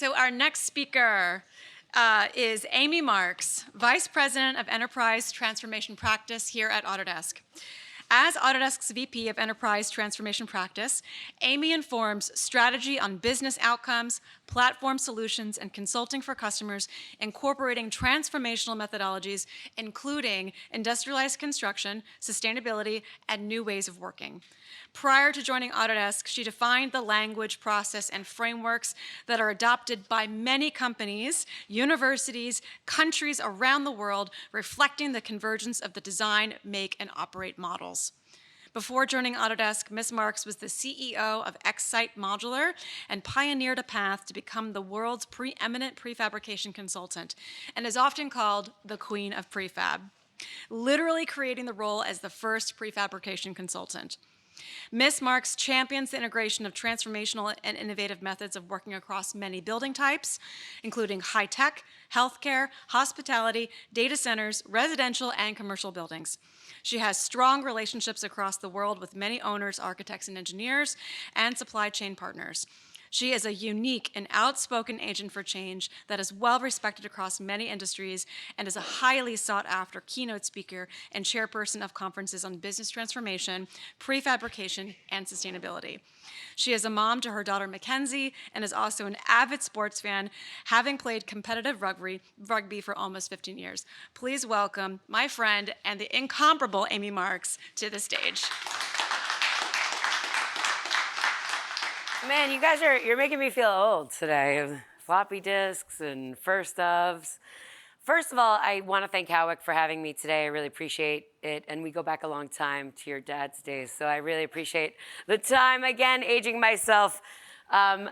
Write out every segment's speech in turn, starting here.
So our next speaker is Amy Marks, Vice President of Enterprise Transformation Practice here at Autodesk. As Autodesk's VP of Enterprise Transformation Practice, Amy informs strategy on business outcomes, platform solutions, and consulting for customers, incorporating transformational methodologies, including industrialized construction, sustainability, and new ways of working. Prior to joining Autodesk, she defined the language, process, and frameworks that are adopted by many companies, universities, countries around the world, reflecting the convergence of the design, make, and operate models. Before joining Autodesk, Ms. Marks was the CEO of X-Site Modular and pioneered a path to become the world's preeminent prefabrication consultant, and is often called the Queen of Prefab, literally creating the role as the first prefabrication consultant. Ms. Marks champions the integration of transformational and innovative methods of working across many building types, including high-tech, healthcare, hospitality, data centers, residential, and commercial buildings. She has strong relationships across the world with many owners, architects, and engineers, and supply chain partners. She is a unique and outspoken agent for change that is well respected across many industries and is a highly sought after keynote speaker and chairperson of conferences on business transformation, prefabrication, and sustainability. She is a mom to her daughter Mackenzie and is also an avid sports fan, having played competitive rugby for almost 15 years. Please welcome my friend and the incomparable Amy Marks to the stage. Man, you guys you're making me feel old today. Floppy disks and first ofs. First of all, I want to thank Howick for having me today. I really appreciate it. And we go back a long time to your dad's days. So I really appreciate the time, again, aging myself. Welcome,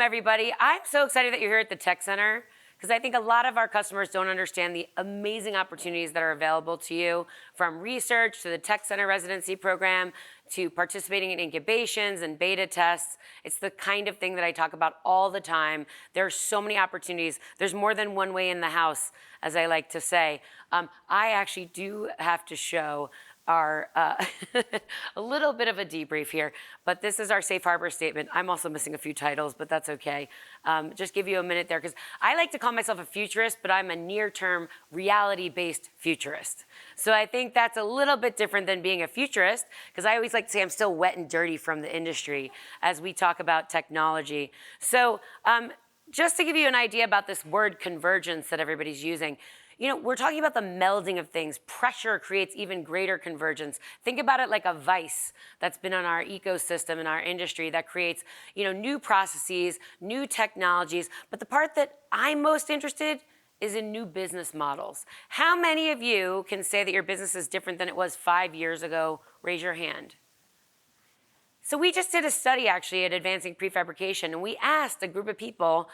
everybody. I'm so excited that you're here at the Tech Center, because I think a lot of our customers don't understand the amazing opportunities that are available to you, from research to the Tech Center residency program to participating in incubations and beta tests. It's the kind of thing that I talk about all the time. There are so many opportunities. There's more than one way in the house, as I like to say. I actually do have to show our a little bit of a debrief here, but this is our safe harbor statement. I'm also missing a few titles, but that's okay. Just give you a minute there, because I like to call myself a futurist, but I'm a near-term reality-based futurist. So I think that's a little bit different than being a futurist, because I always like to say I'm still wet and dirty from the industry as we talk about technology. So just to give you an idea about this word convergence that everybody's using, we're talking about the melding of things. Pressure creates even greater convergence. Think about it like a vice that's been on our ecosystem in our industry that creates, new processes, new technologies. But the part that I'm most interested is in new business models. How many of you can say that your business is different than it was 5 years ago? Raise your hand. So we just did a study, actually, at Advancing Prefabrication, and we asked a group of people,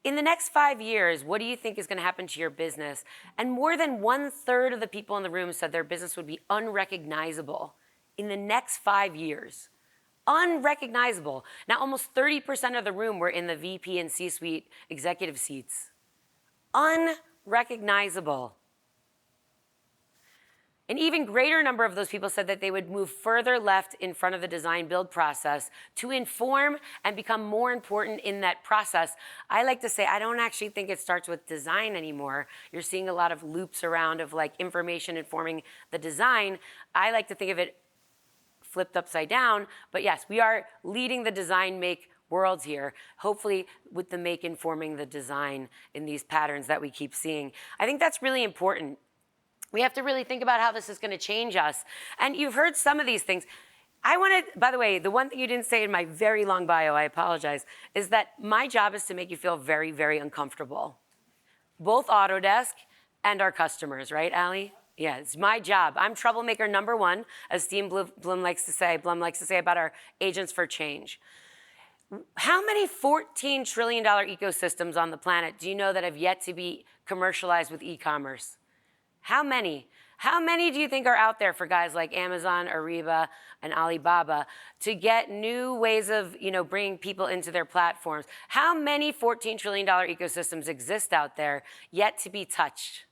in the next 5 years, what do you think is going to happen to your business? And more than 1/3 of the people in the room said their business would be unrecognizable in the next 5 years. Unrecognizable. Now, almost 30% of the room were in the VP and C-suite executive seats. Unrecognizable. An even greater number of those people said that they would move further left in front of the design build process to inform and become more important in that process. I like to say I don't actually think it starts with design anymore. You're seeing a lot of loops around of like information informing the design. I like to think of it flipped upside down. But yes, we are leading the design make worlds here, hopefully with the make informing the design in these patterns that we keep seeing. I think that's really important. We have to really think about how this is going to change us. And you've heard some of these things. I want to, by the way, the one thing you didn't say in my very long bio, I apologize, is that my job is to make you feel very, very uncomfortable. Both Autodesk and our customers, right, Allie? Yeah, it's my job. I'm troublemaker number one, as Steve Blum likes to say about our agents for change. How many $14 trillion ecosystems on the planet do you know that have yet to be commercialized with e-commerce? How many? How many do you think are out there for guys like Amazon, Ariba, and Alibaba to get new ways of, bringing people into their platforms? How many $14 trillion ecosystems exist out there yet to be touched?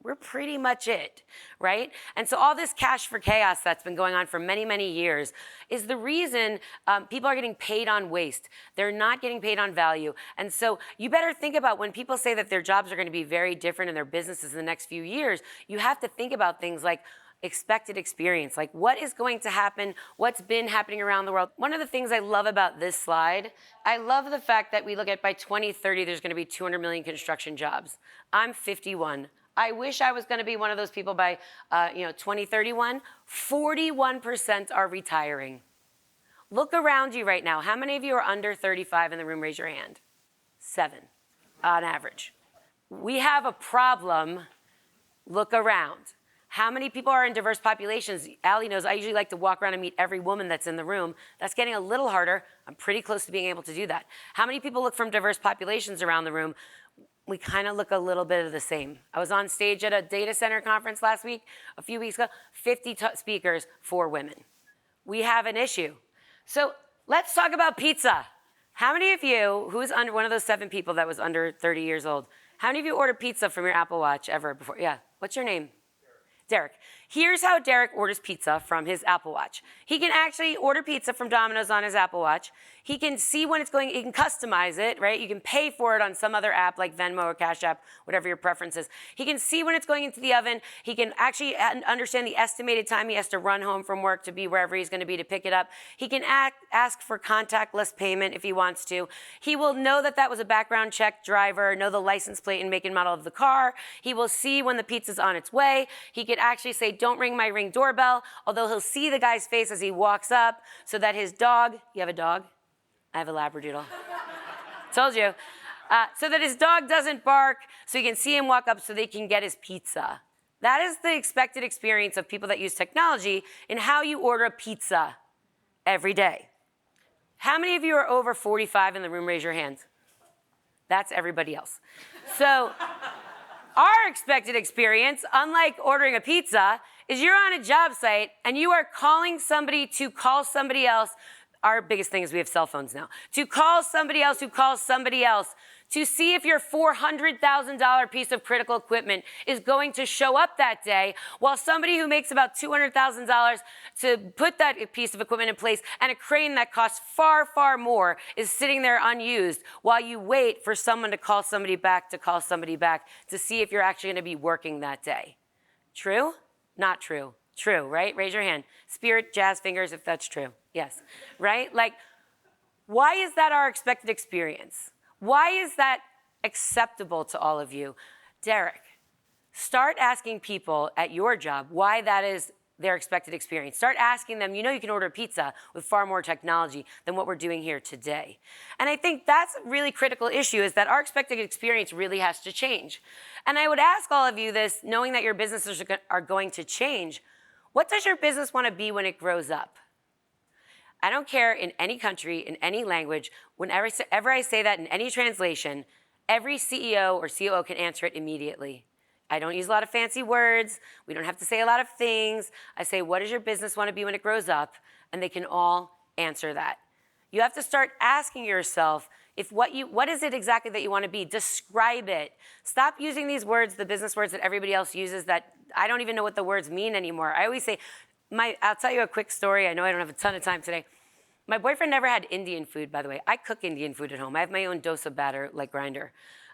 We're pretty much it, right? And so all this cash for chaos that's been going on for many, many years is the reason people are getting paid on waste. They're not getting paid on value. And so you better think about when people say that their jobs are going to be very different in their businesses in the next few years, you have to think about things like expected experience, like what is going to happen, what's been happening around the world. One of the things I love about this slide, I love the fact that we look at by 2030, there's going to be 200 million construction jobs. I'm 51. I wish I was going to be one of those people by 2031. 41% are retiring. Look around you right now. How many of you are under 35 in the room? Raise your hand. 7 on average. We have a problem. Look around. How many people are in diverse populations? Allie knows I usually like to walk around and meet every woman that's in the room. That's getting a little harder. I'm pretty close to being able to do that. How many people look from diverse populations around the room? We kind of look a little bit of the same. I was on stage at a data center conference last week, a few weeks ago, 50 speakers, 4 women. We have an issue. So let's talk about pizza. How many of you, who's under one of those 7 people that was under 30 years old, how many of you ordered pizza from your Apple Watch ever before? Yeah, what's your name? Derek. Here's how Derek orders pizza from his Apple Watch. He can actually order pizza from Domino's on his Apple Watch. He can see when it's going, he can customize it, right? You can pay for it on some other app like Venmo or Cash App, whatever your preference is. He can see when it's going into the oven. He can actually understand the estimated time he has to run home from work to be wherever he's going to be to pick it up. He can ask for contactless payment if he wants to. He will know that that was a background check driver, know the license plate and make and model of the car. He will see when the pizza's on its way. He could actually say, don't ring my Ring doorbell, although he'll see the guy's face as he walks up so that his dog, you have a dog? I have a Labradoodle. Told you. So that his dog doesn't bark, so you can see him walk up so they can get his pizza. That is the expected experience of people that use technology in how you order a pizza every day. How many of you are over 45 in the room? Raise your hands. That's everybody else. So our expected experience, unlike ordering a pizza, is you're on a job site and you are calling somebody to call somebody else. Our biggest thing is we have cell phones now. To call somebody else who calls somebody else to see if your $400,000 piece of critical equipment is going to show up that day, while somebody who makes about $200,000 to put that piece of equipment in place and a crane that costs far, far more is sitting there unused while you wait for someone to call somebody back to see if you're actually going to be working that day. True? Not true. True, right? Raise your hand. Spirit, jazz fingers, if that's true. Yes, right? Like, why is that our expected experience? Why is that acceptable to all of you? Derek, start asking people at your job why that is their expected experience. Start asking them, you know you can order pizza with far more technology than what we're doing here today. And I think that's a really critical issue, is that our expected experience really has to change. And I would ask all of you this, knowing that your businesses are going to change, what does your business want to be when it grows up? I don't care in any country, in any language, whenever I say that in any translation, every CEO or COO can answer it immediately. I don't use a lot of fancy words. We don't have to say a lot of things. I say, what does your business want to be when it grows up? And they can all answer that. You have to start asking yourself, what is it exactly that you want to be? Describe it. Stop using these words, the business words that everybody else uses that I don't even know what the words mean anymore. I always say, I'll tell you a quick story. I know I don't have a ton of time today. My boyfriend never had Indian food, by the way. I cook Indian food at home. I have my own dosa batter, like grinder.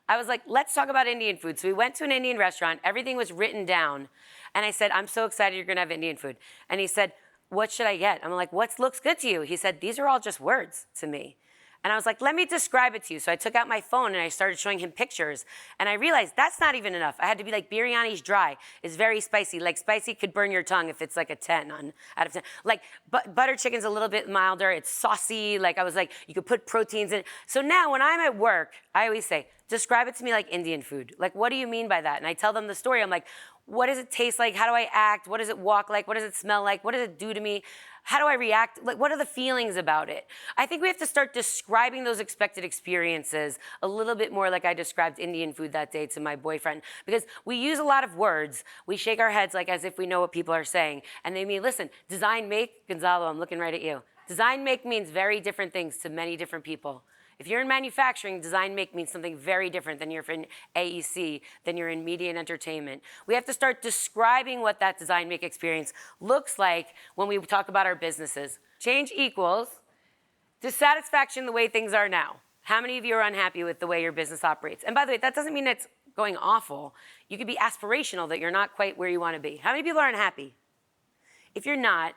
I was like, let's talk about Indian food. So we went to an Indian restaurant. Everything was written down. And I said, I'm so excited you're going to have Indian food. And he said, what should I get? I'm like, what looks good to you? He said, these are all just words to me. And I was like, let me describe it to you. So I took out my phone and I started showing him pictures. And I realized that's not even enough. I had to be like, biryani's dry. It's very spicy. Like, spicy could burn your tongue if it's like a 10 out of 10. Like, butter chicken's a little bit milder. It's saucy. Like, I was like, you could put proteins in it. So now when I'm at work, I always say, describe it to me like Indian food. Like, what do you mean by that? And I tell them the story. I'm like, what does it taste like? How do I act? What does it walk like? What does it smell like? What does it do to me? How do I react? Like, what are the feelings about it? I think we have to start describing those expected experiences a little bit more like I described Indian food that day to my boyfriend. Because we use a lot of words. We shake our heads like as if we know what people are saying. And they mean, listen, design, make, Gonzalo, I'm looking right at you. Design, make means very different things to many different people. If you're in manufacturing, design make means something very different than you're in AEC, than you're in media and entertainment. We have to start describing what that design make experience looks like when we talk about our businesses. Change equals dissatisfaction the way things are now. How many of you are unhappy with the way your business operates? And by the way, that doesn't mean it's going awful. You could be aspirational that you're not quite where you want to be. How many people are unhappy? If you're not,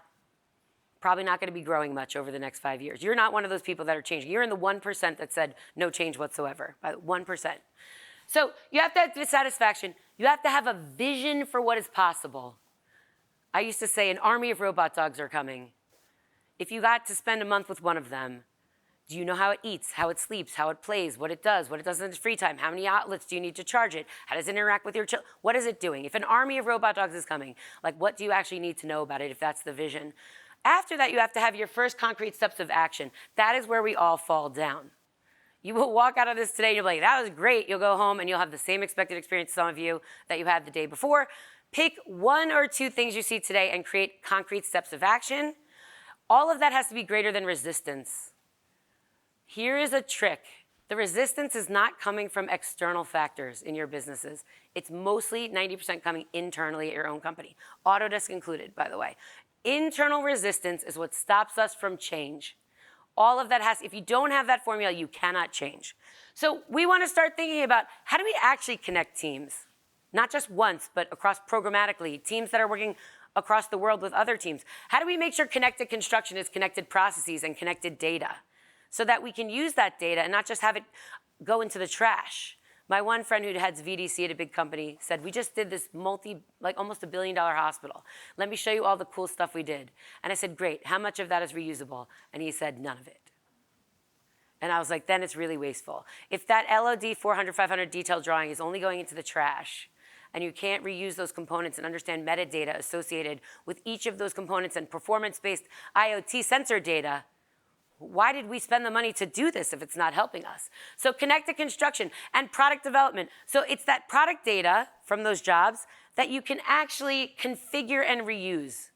probably not going to be growing much over the next 5 years. You're not one of those people that are changing. You're in the 1% that said no change whatsoever, by 1%. So you have to have dissatisfaction. You have to have a vision for what is possible. I used to say an army of robot dogs are coming. If you got to spend a month with one of them, do you know how it eats, how it sleeps, how it plays, what it does in its free time? How many outlets do you need to charge it? How does it interact with your children? What is it doing? If an army of robot dogs is coming, like what do you actually need to know about it if that's the vision? After that, you have to have your first concrete steps of action. That is where we all fall down. You will walk out of this today and you'll be like, that was great. You'll go home and you'll have the same expected experience, some of you, that you had the day before. Pick 1 or 2 things you see today and create concrete steps of action. All of that has to be greater than resistance. Here is a trick. The resistance is not coming from external factors in your businesses. It's mostly 90% coming internally at your own company. Autodesk included, by the way. Internal resistance is what stops us from change. All of that if you don't have that formula, you cannot change. So we want to start thinking about how do we actually connect teams? Not just once, but across programmatically, teams that are working across the world with other teams. How do we make sure connected construction is connected processes and connected data so that we can use that data and not just have it go into the trash? My one friend who heads VDC at a big company said, we just did this almost $1 billion hospital. Let me show you all the cool stuff we did. And I said, great, how much of that is reusable? And he said, none of it. And I was like, then it's really wasteful. If that LOD 400, 500 detailed drawing is only going into the trash, and you can't reuse those components and understand metadata associated with each of those components and performance-based IoT sensor data, why did we spend the money to do this if it's not helping us? So connected construction and product development. So it's that product data from those jobs that you can actually configure and reuse.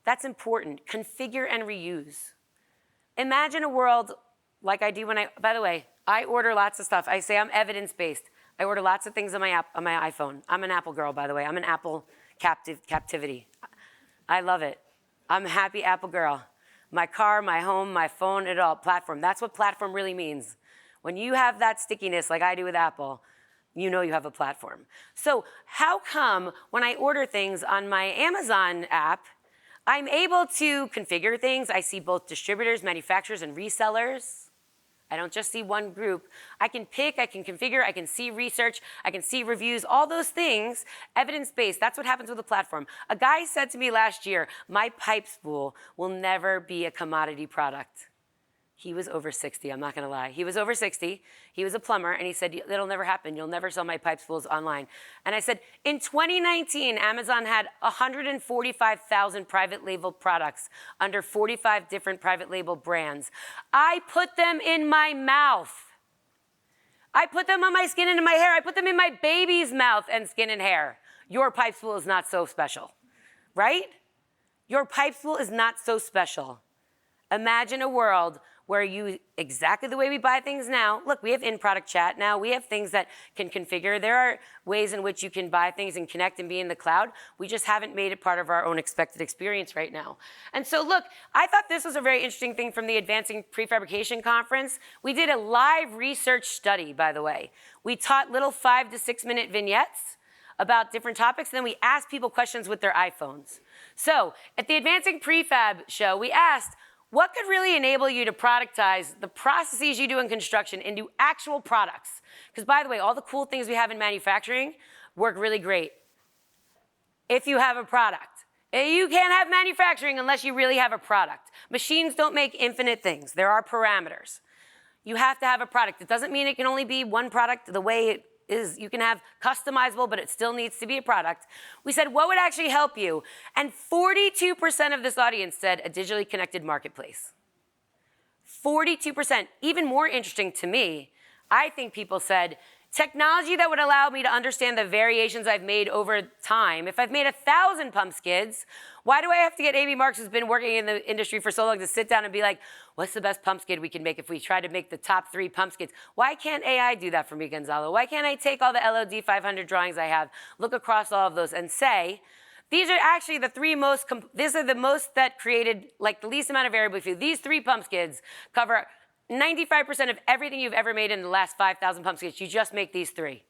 That's important, configure and reuse. Imagine a world like I do by the way, I order lots of stuff. I say I'm evidence-based. I order lots of things on my iPhone. I'm an Apple girl, by the way. I'm an Apple captivity. I love it. I'm a happy Apple girl. My car, my home, my phone, it all, platform. That's what platform really means. When you have that stickiness like I do with Apple, you know you have a platform. So how come when I order things on my Amazon app, I'm able to configure things? I see both distributors, manufacturers, and resellers. I don't just see one group. I can pick, I can configure, I can see research, I can see reviews, all those things, evidence-based. That's what happens with a platform. A guy said to me last year, my pipe spool will never be a commodity product. He was over 60, I'm not gonna lie. He was over 60, he was a plumber, and he said, it'll never happen, you'll never sell my pipe spools online. And I said, in 2019, Amazon had 145,000 private label products under 45 different private label brands. I put them in my mouth. I put them on my skin and in my hair. I put them in my baby's mouth and skin and hair. Your pipe spool is not so special, right? Your pipe spool is not so special. Imagine a world where exactly the way we buy things now, look, we have in-product chat now, we have things that can configure. There are ways in which you can buy things and connect and be in the cloud. We just haven't made it part of our own expected experience right now. And so look, I thought this was a very interesting thing from the Advancing Prefabrication Conference. We did a live research study, by the way. We taught little 5 to 6 minute vignettes about different topics, and then we asked people questions with their iPhones. So at the Advancing Prefab show, we asked, what could really enable you to productize the processes you do in construction into actual products? Because by the way, all the cool things we have in manufacturing work really great if you have a product. You can't have manufacturing unless you really have a product. Machines don't make infinite things. There are parameters. You have to have a product. It doesn't mean it can only be one product the way it is. You can have customizable, but it still needs to be a product. We said, what would actually help you? And 42% of this audience said a digitally connected marketplace. 42%. Even more interesting to me, I think people said Technology that would allow me to understand the variations I've made over time. If I've made 1,000 pump skids, why do I have to get Amy Marks, who's been working in the industry for so long, to sit down and be like, what's the best pump skid we can make if we try to make the top 3 pump skids? Why can't AI do that for me, Gonzalo? Why can't I take all the LOD 500 drawings I have, look across all of those and say, these are actually the 3 most, these are the most that created like the least amount of variable for you. These 3 pump skids cover 95% of everything you've ever made in the last 5,000 pump skids. You just make these 3.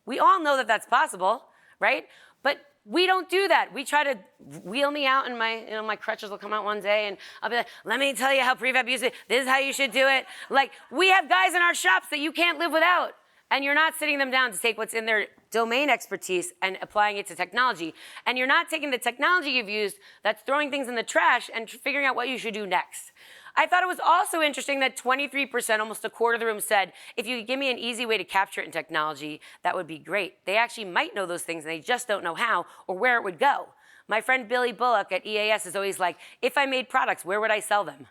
We all know that that's possible, right? But we don't do that. We try to wheel me out, and my crutches will come out one day, and I'll be like, let me tell you how prefab used to. This is how you should do it. Like, we have guys in our shops that you can't live without, and you're not sitting them down to take what's in their domain expertise and applying it to technology. And you're not taking the technology you've used that's throwing things in the trash and figuring out what you should do next. I thought it was also interesting that 23%, almost a quarter of the room, said, if you could give me an easy way to capture it in technology, that would be great. They actually might know those things, and they just don't know how or where it would go. My friend Billy Bullock at EAS is always like, if I made products, where would I sell them?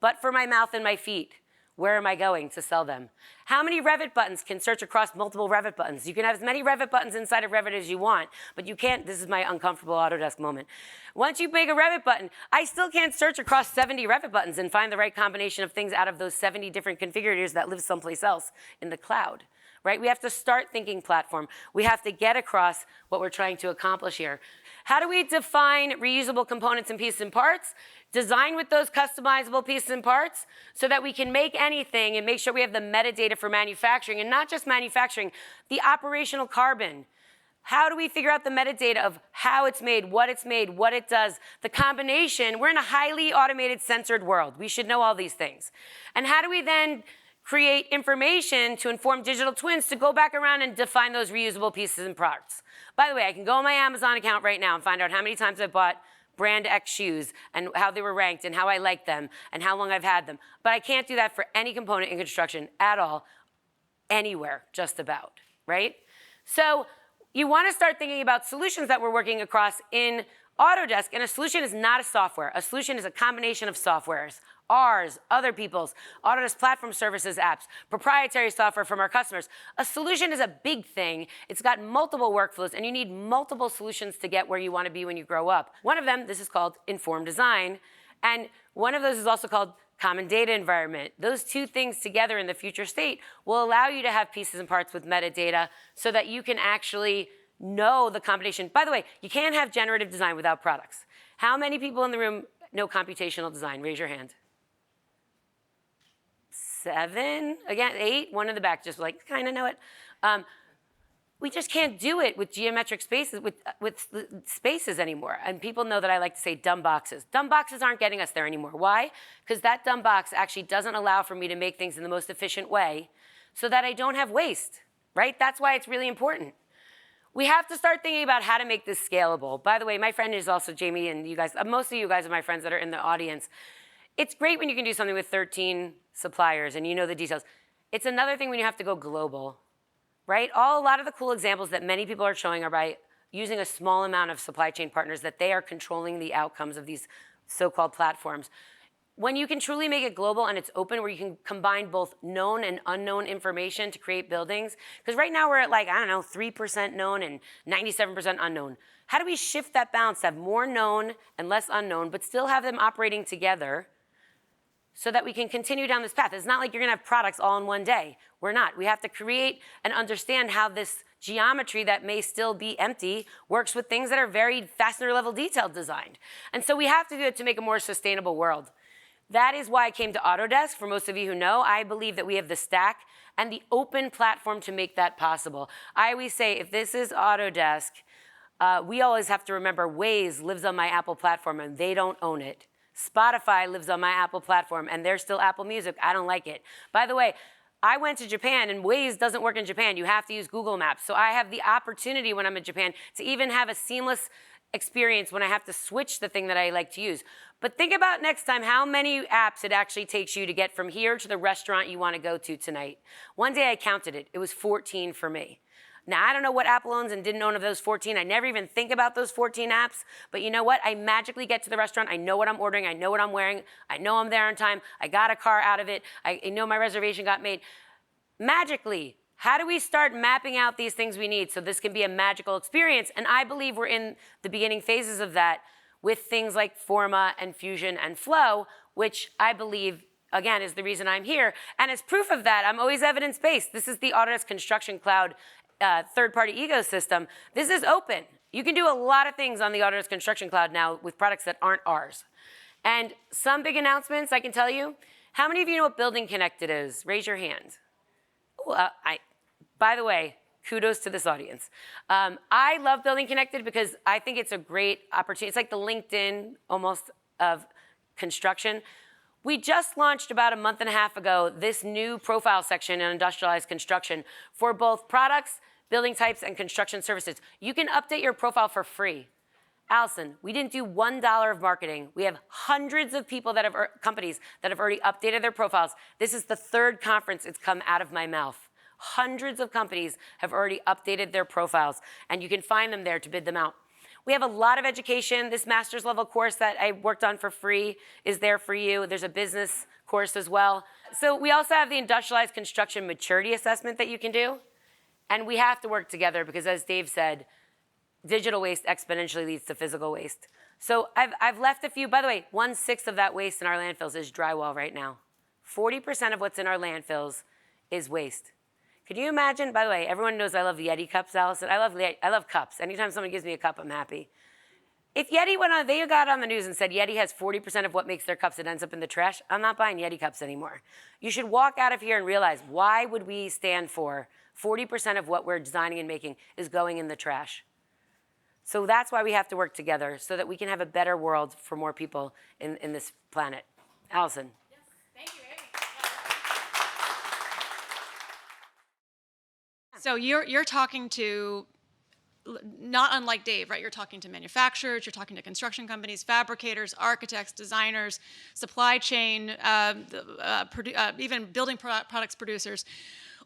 But for my mouth and my feet, where am I going to sell them? How many Revit buttons can search across multiple Revit buttons? You can have as many Revit buttons inside of Revit as you want, but you can't, this is my uncomfortable Autodesk moment. Once you make a Revit button, I still can't search across 70 Revit buttons and find the right combination of things out of those 70 different configurators that live someplace else in the cloud, right? We have to start thinking platform. We have to get across what we're trying to accomplish here. How do we define reusable components and pieces and parts? Design with those customizable pieces and parts so that we can make anything and make sure we have the metadata for manufacturing, and not just manufacturing, the operational carbon. How do we figure out the metadata of how it's made, what it does, the combination? We're in a highly automated, censored world. We should know all these things. And how do we then create information to inform digital twins to go back around and define those reusable pieces and parts? By the way, I can go on my Amazon account right now and find out how many times I bought brand X shoes and how they were ranked and how I like them and how long I've had them. But I can't do that for any component in construction at all, anywhere, just about, right? So you want to start thinking about solutions that we're working across in Autodesk, and a solution is not a software. A solution is a combination of softwares. Ours, other people's, Autodesk Platform Services apps, proprietary software from our customers. A solution is a big thing. It's got multiple workflows, and you need multiple solutions to get where you want to be when you grow up. One of them, this is called informed design, and one of those is also called common data environment. Those 2 things together in the future state will allow you to have pieces and parts with metadata so that you can actually know the combination. By the way, you can't have generative design without products. How many people in the room know computational design? Raise your hand. 7, again, 8, 1 in the back, just like kind of know it. We just can't do it with geometric spaces, with spaces anymore. And people know that I like to say dumb boxes. Dumb boxes aren't getting us there anymore. Why? Because that dumb box actually doesn't allow for me to make things in the most efficient way so that I don't have waste, right? That's why it's really important. We have to start thinking about how to make this scalable. By the way, my friend is also Jamie, and you guys, most of you guys are my friends that are in the audience. It's great when you can do something with 13 suppliers and you know the details. It's another thing when you have to go global, right? A lot of the cool examples that many people are showing are by using a small amount of supply chain partners that they are controlling the outcomes of these so-called platforms. When you can truly make it global and it's open, where you can combine both known and unknown information to create buildings, because right now we're at like, I don't know, 3% known and 97% unknown. How do we shift that balance to have more known and less unknown, but still have them operating together so that we can continue down this path? It's not like you're gonna have products all in one day. We're not. We have to create and understand how this geometry that may still be empty works with things that are very fastener level detailed designed. And so we have to do it to make a more sustainable world. That is why I came to Autodesk. For most of you who know, I believe that we have the stack and the open platform to make that possible. I always say, if this is Autodesk, we always have to remember Waze lives on my Apple platform and they don't own it. Spotify lives on my Apple platform and they're still Apple Music. I don't like it. By the way, I went to Japan and Waze doesn't work in Japan. You have to use Google Maps. So I have the opportunity when I'm in Japan to even have a seamless experience when I have to switch the thing that I like to use. But think about next time how many apps it actually takes you to get from here to the restaurant you want to go to tonight. One day I counted it. It was 14 for me. Now, I don't know what Apple owns and didn't own of those 14. I never even think about those 14 apps. But you know what? I magically get to the restaurant. I know what I'm ordering. I know what I'm wearing. I know I'm there on time. I got a car out of it. I know my reservation got made. Magically, How do we start mapping out these things we need so this can be a magical experience? And I believe we're in the beginning phases of that with things like Forma and Fusion and Flow, which I believe, again, is the reason I'm here. And as proof of that, I'm always evidence-based. This is the Autodesk Construction Cloud third-party ecosystem. This is open. You can do a lot of things on the Autodesk Construction Cloud now with products that aren't ours. And some big announcements I can tell you. How many of you know what Building Connected is? Raise your hand. Ooh, by the way, kudos to this audience. I love Building Connected because I think it's a great opportunity. It's like the LinkedIn almost of construction. We just launched about a month and a half ago this new profile section in industrialized construction for both products, building types, and construction services. You can update your profile for free. Allison, we didn't do $1 of marketing. We have hundreds of people companies that have already updated their profiles. This is the third conference it's come out of my mouth. Hundreds of companies have already updated their profiles, and you can find them there to bid them out. We have a lot of education. This master's level course that I worked on for free is there for you. There's a business course as well. So we also have the industrialized construction maturity assessment that you can do. And we have to work together because, as Dave said, digital waste exponentially leads to physical waste. So I've left a few. By the way, 1/6 of that waste in our landfills is drywall right now. 40% of what's in our landfills is waste. Could you imagine? By the way, everyone knows I love Yeti cups, Allison. I love cups. Anytime someone gives me a cup, I'm happy. If Yeti they got on the news and said Yeti has 40% of what makes their cups, it ends up in the trash, I'm not buying Yeti cups anymore. You should walk out of here and realize, why would we stand for 40% of what we're designing and making is going in the trash? So that's why we have to work together so that we can have a better world for more people in this planet. Allison. Yes, thank you, Amy. So you're talking to, not unlike Dave, right? You're talking to manufacturers, you're talking to construction companies, fabricators, architects, designers, supply chain, even building products producers.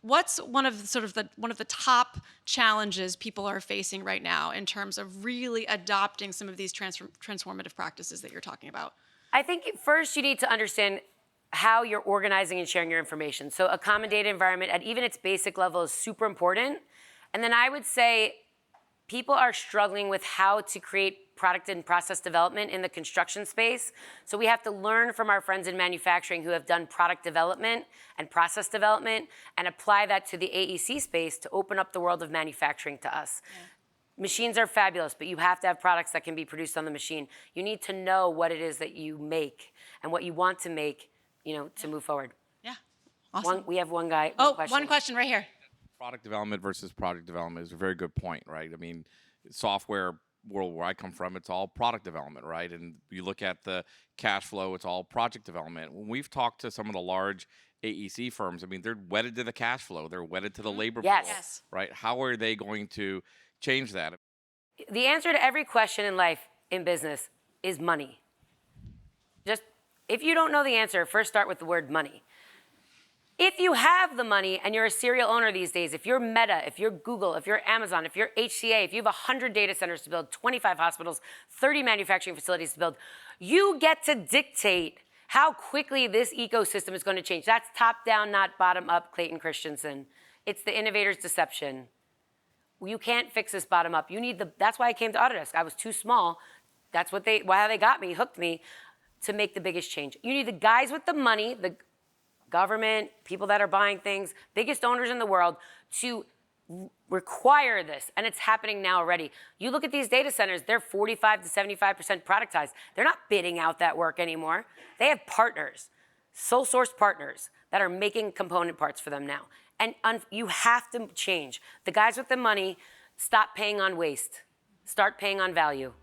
What's one of the top challenges people are facing right now in terms of really adopting some of these transformative practices that you're talking about? I think first you need to understand how you're organizing and sharing your information. So a common data environment at even its basic level is super important. And then I would say people are struggling with how to create product and process development in the construction space. So we have to learn from our friends in manufacturing who have done product development and process development and apply that to the AEC space to open up the world of manufacturing to us. Yeah. Machines are fabulous, but you have to have products that can be produced on the machine. You need to know what it is that you make and what you want to make, to move forward. Yeah, awesome. We have one guy. One question right here. Product development versus project development is a very good point, right? I mean, software world where I come from, it's all product development, right? And you look at the cash flow, it's all project development. When we've talked to some of the large AEC firms, I mean, they're wedded to the cash flow. They're wedded to the labor pool, yes. Right? How are they going to change that? The answer to every question in life, in business, is money. If you don't know the answer, first start with the word money. If you have the money and you're a serial owner these days, if you're Meta, if you're Google, if you're Amazon, if you're HCA, if you have 100 data centers to build, 25 hospitals, 30 manufacturing facilities to build, you get to dictate how quickly this ecosystem is going to change. That's top down, not bottom up, Clayton Christensen. It's the innovator's deception. You can't fix this bottom up. That's why I came to Autodesk. I was too small. That's how they got me, hooked me, to make the biggest change. You need the guys with the money, the government, people that are buying things, biggest owners in the world, to require this, and it's happening now already. You look at these data centers, they're 45 to 75% productized. They're not bidding out that work anymore. They have partners, sole source partners, that are making component parts for them now. And you have to change. The guys with the money, stop paying on waste. Start paying on value.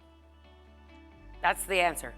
That's the answer.